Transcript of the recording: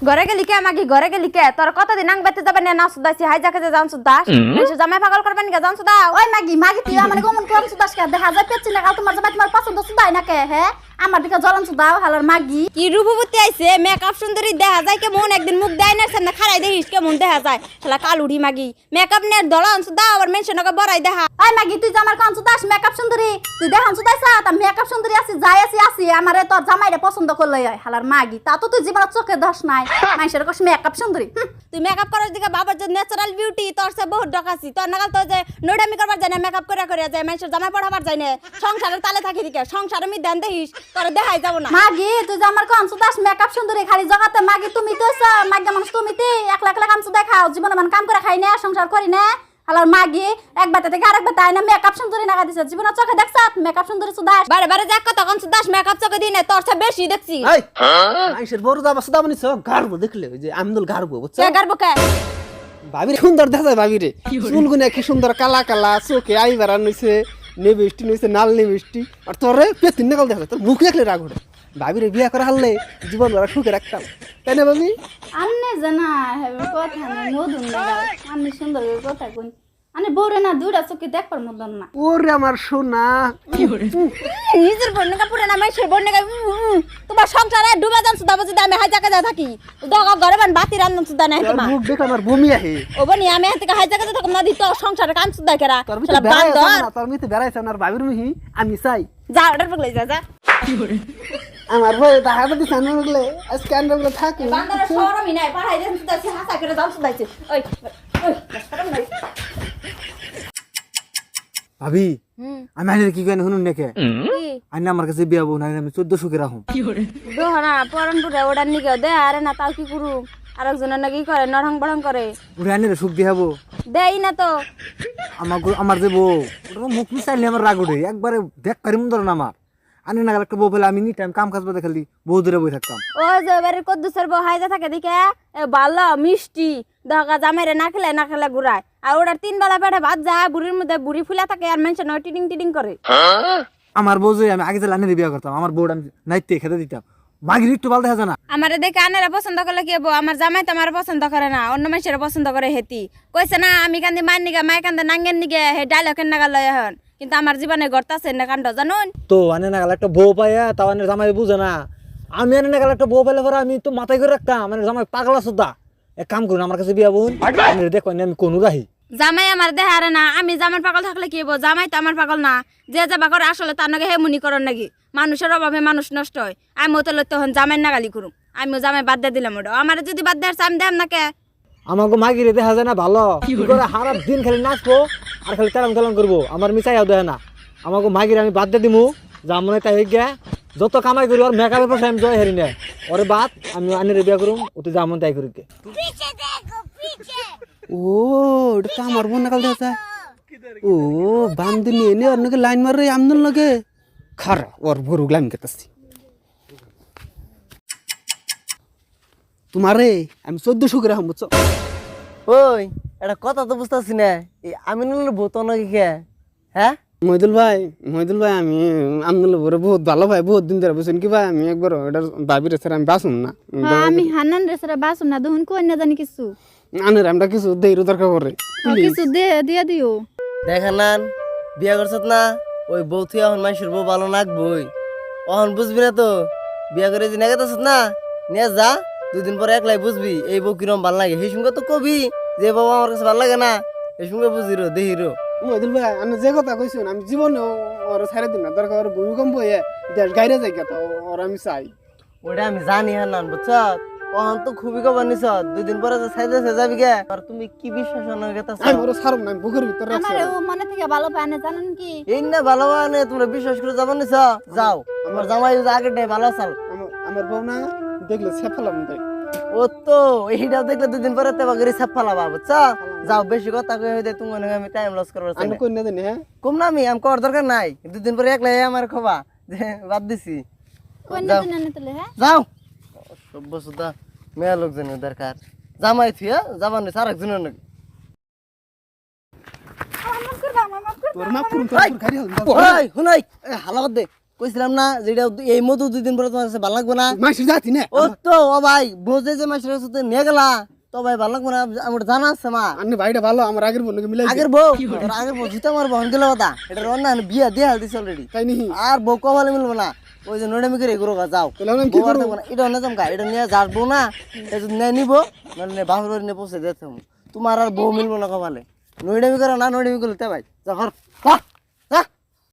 ঘরে গেলি কে মাগি ঘরে গেলি কে তোর কতদিন আং বেতে যাবে না সুদাইছি হাই যাকে যে জান সুদাস এসে জামাই পাগল করবেন কে জান সুদা ওই মাগি তুই আমার গমন করম সুদাস কে দেখা যায় পেছনে না কাল তোমার জামাই তোমার পছন্দ সুদাই না কে হ্যাঁ আমার দিকে জ্বলন সুদাও হালার মাগি কি রূপবতী আইছে মেকআপ সুন্দরী দেখা যায় কেমন একদিন মুখ দেয় না সামনে খাড়াই দেখিস কেমন দেখা যায় শালা কালুড়ি মাগি মেকআপ নে দলন সুদা আবার মেনশনকে বড়াই দেখা ওই মাগি তুই জামার কোন সুদাস মেকআপ সুন্দরী তুই দেখান সুদাইছা তা মেকআপ সুন্দরী আছি যাই আছি আমারে তোর জামাইরে পছন্দ করলই হয় হালার মাগি তা তো তুই জীবনে চোখে দশ নাই মানুষের কস মেকআপ সুন্দরী তুই মেকআপ করার দিকে বাবার যে ন্যাচারাল বিউটি তোর সে বহুত ডকাছি তোর নাগাল তো যে নোডামি করবার যায় না মেকআপ করে যায় মানুষের জামাই পড়াবার যায় না সংসারের তালে থাকি দিকে সংসারে মি দেন দেখিস তোর দেখাই যাব না মাগি তুই জামার কোন সুদাস মেকআপ সুন্দরী খালি জগাতে মাগি তুমি কইছ মাগি মানুষ তুমি তে একলা একলা কাম সুদাই খাও জীবনে মান কাম করে খাই না সংসার করি না হালার মাগি এক বাতে থেকে আরেক বাতে আইনা মেকআপ সুন্দরী নাগা দিছে জীবনে চোখে দেখছ মেকআপ সুন্দরী সুদাস বারে বারে যাক কথা কোন সুদাস মেকআপ চোখে দিনে তোর সে বেশি দেখছি এই আইসের বড় দাবা সুদা বনিছ গারব দেখলে ওই যে আমদুল গারব বুঝছ কে গারবো কে ভাবিরে সুন্দর দেখা যায় ভাবিরে চুলগুনে কি সুন্দর কালা কালা চোখে আইবারা নইছে নেবিষ্টি নইছে নাল নেবিষ্টি আর তোরে পেতিন নকল দেখা যায় তোর মুখ দেখলে রাগ ওঠে ভাবিরে বিয়া করে হারলে জীবন ভরা সুখে রাখতাম তাই না ভাবি আন্নে জানা হেবে কথা নাই মধুন লাগা আমি সুন্দর করে কথা কই আনে বউরে না দুইটা চোখে দেখবার মতন না ওরে আমার সোনা নিজের বন্যকা পুরে না মাইশের বন্যকা তোমার সংসারে ডুবে যান সুদা বুঝি আমি হাই জায়গা থাকি দগা ঘরে বান বাতি রান্না সুদা নাই তোমার মুখ দেখে আমার বমি আহে ও বনি আমি হাতে হাই জায়গা থাকম না দি তো সংসারে কাম সুদা কেরা তোর শালা মিতে বেড়াইছ বান্দর না তোর মিতে বেড়াইছ না আর ভাবির মিহি আমি চাই যা অর্ডার পগলাই যা আমার ভয় দেখা দিছ না বলে আজকে আন্ডারগুলো থাকে বান্দরের শরমই নাই পাড়াই দেন সুদা সে হাসা করে যাও সুদাইছে ওই ওই শরম নাই ভাবি আমি আইনের কি কেন শুনুন নাকি কি আইনা আমার কাছে বিয়া বউ নাই আমি 1400 কে রাখুম দোহনা পরনপুরে ওডার নিকে দে আরে না তাও কি করু আরেকজনের নাকি করে নরং বড়ং করে ওরে আইনের সুখ দিহাবো দেই না তো আমার যে বউ ওটা মুখ মিশাইলে আমার রাগ উঠে একবারে দেখ পারি মন ধরে না আমার আনি না একটা বউ পেলে আমি নি টাইম কাম কাজ বাদে খালি বউ ধরে বই থাকতাম ও যে বাড়ির কদ্দুসের বউ হাইজা থাকে দিকে ভালো মিষ্টি দহকা জামাইরে না খেলে ঘুরায় আর ওটার 3 বেলা পেটে ভাত যায় বুড়ির মধ্যে বুড়ি ফুলা থাকে আর মানুষ নয় টিডিং করে আমার বউ যে আমি আগে যে লাইনে বিয়া করতাম আমার বউটা আমি নাইতে খেতে দিতাম মাগির একটু ভালো দেখা যায় না আমারে দেখে আনেরা পছন্দ করলে কি হবো আমার জামাই তো আমার পছন্দ করে না অন্য মানুষের পছন্দ করে হেতি কইছে না আমি কান্দি মার নিগে মাই কান্দে নাঙ্গের নিগে হে ডাইলগের নাগা লয় এখন কিন্তু আমার জীবনে গড়তাছে না কাণ্ড জানুন তো আনে না একটা বউ পাইয়া তাও আনে জামাই বুঝে না আমি আনে না একটা বউ পাইলে পরে আমি তো মাথায় করে রাখতাম মানে জামাই পাগলা সুদ্ধা এক কাম করুন আমার কাছে বিয়া বোন দেখো আমি কোনো রাহি জামাই আমার দেহে আরে না আমি জামাই পাগল থাকলে কি হবো জামাই তো আমার পাগল না যে যাবা করে আসলে তার নাকি হেমুনি করন নাকি মানুষের অভাবে মানুষ নষ্ট হয় আমিও তো তখন জামাই নাগালি করুম আমিও জামাই বাদ দিয়ে দিলাম ওটা আমার যদি বাদ দেয় আমি দেম না কে আমাকে মাগিরে দেখা যায় না ভালো কি করে সারা দিন খালি নাচবো আর খালি তেলাম করবো আমার মিশাইয়াও দেয় না আমাকে মাগিরে আমি বাদ দিয়ে দিমু যা মনে তাই হয়ে গিয়া যত কামাই করি আর মেকআপের পয়সা আমি জয় হেরি না ওরে বাদ আমি আনের বিয়া করুম ওতে যা মনে তাই করি ও এটা তো আমার বোন নাকাল দেখা ও বান্ধি নিয়ে নে ওর নাকি লাইন মারে আমদন লাগে খারা ওর ভরুক লাইন কেতাছি তোমারে আমি 1400 করে হাম বুঝছো ওই এটা কথা তো বুঝতেছি না এই আমিনুলের ভূত নাকি কে হ্যাঁ মহিদুল ভাই আমি আমদুল্লাহ বড় বহুত ভালো ভাই বহুত দিন ধরে বুঝছেন কি ভাই আমি একবার এটা ভাবির স্যার আমি বাসুম না আমি হান্নান রে সারা বাসুম না দুন কই না জানি কিছু আনের আমরা কিছু দেইরো দরকার করে কিছু দিয়া দিও দেখেন না বিয়া করছত না ওই বউ তুই এখন মানুষের বউ ভালো নাকবই অহন বুঝবি না তো বিয়া করে যে নেগে তাছত না নিয়ে যা 2 দিন পরে একলাই বুঝবি এই বউ কিরম ভাল লাগে সেই সঙ্গে তো কবি যে বউ আমার কাছে ভাল লাগে না এই সঙ্গে বুঝিরো দেহিরো মহিদুল ভাই আমি যে কথা কইছি আমি জীবনে ওর ছেড়ে দিন না দরকার ওর ভূমিকম্প হয়ে দেশ গাইরে যাই তো ওর আমি চাই ওটা আমি জানি হ্যাঁ না বুঝছ অহন তো খুবই কবার নিছ 2 দিন পরে যে সাইডে যাবি গে আর তুমি কি বিশ্বাস না গেতাছ আমি ওর ছাড়ব না বুকের ভিতর রাখছি আমার ও মনে থেকে ভালো পায় না জানেন কি এই না ভালো মানে তোমরা বিশ্বাস করে যাবা নিছ যাও আমার জামাই আগে ডে ভালো চাল আমার বউ না দেখলে ছেফালাম দেয় ও তো এইটা দেখলে 2 দিন পরে তেবা করে ছাপ ফালাবা বুঝছা যাও বেশি কথা কই হইতে তুমি মনে আমি টাইম লস করব চাই আমি কই না জানি হ্যাঁ কম না আমি কর দরকার নাই 2 দিন পরে একলাই আমার খবা যে বাদ দিছি কই না জানি তলে হ্যাঁ যাও সব সুদা মেয়া লোকজনের দরকার জামাই থিয়া যাবান সার একজনের নাকি তোর মাপ করুন তোর গাড়ি হল ওই হুনাই হালা দে কইছিলাম না যেটা এই মধু 2 দিন পরে তোমার কাছে ভালো লাগবে না মাসির জাতি না ও তো ও ভাই বোঝে যে মাসের কাছে নিয়ে গেলা তো ভাই ভালো লাগবে না আমার জানা আছে মা আন্নে ভাইটা ভালো আমার আগের বন্ধুকে মিলাই আগের বউ তোর আগের বউ জুতা মারবো হন গেল কথা এটা রান্না বিয়া দিয়ে হাল দিছে অলরেডি তাই নি আর বউ কপালে মিলবো না ওই যে নোড়ামি করে এগুলো যাও তাহলে আমি কি বউ আর করবো? দেখবো না, এটা অন্য চমকা এটা নিয়ে যাবো না এটা নিয়ে নিবো নাহলে বাহুর নিয়ে পৌঁছে দিতে তোমার আর বউ মিলবো না কপালে নোড়ামি করে না নোড়ামি করলে ভাই যা ঘর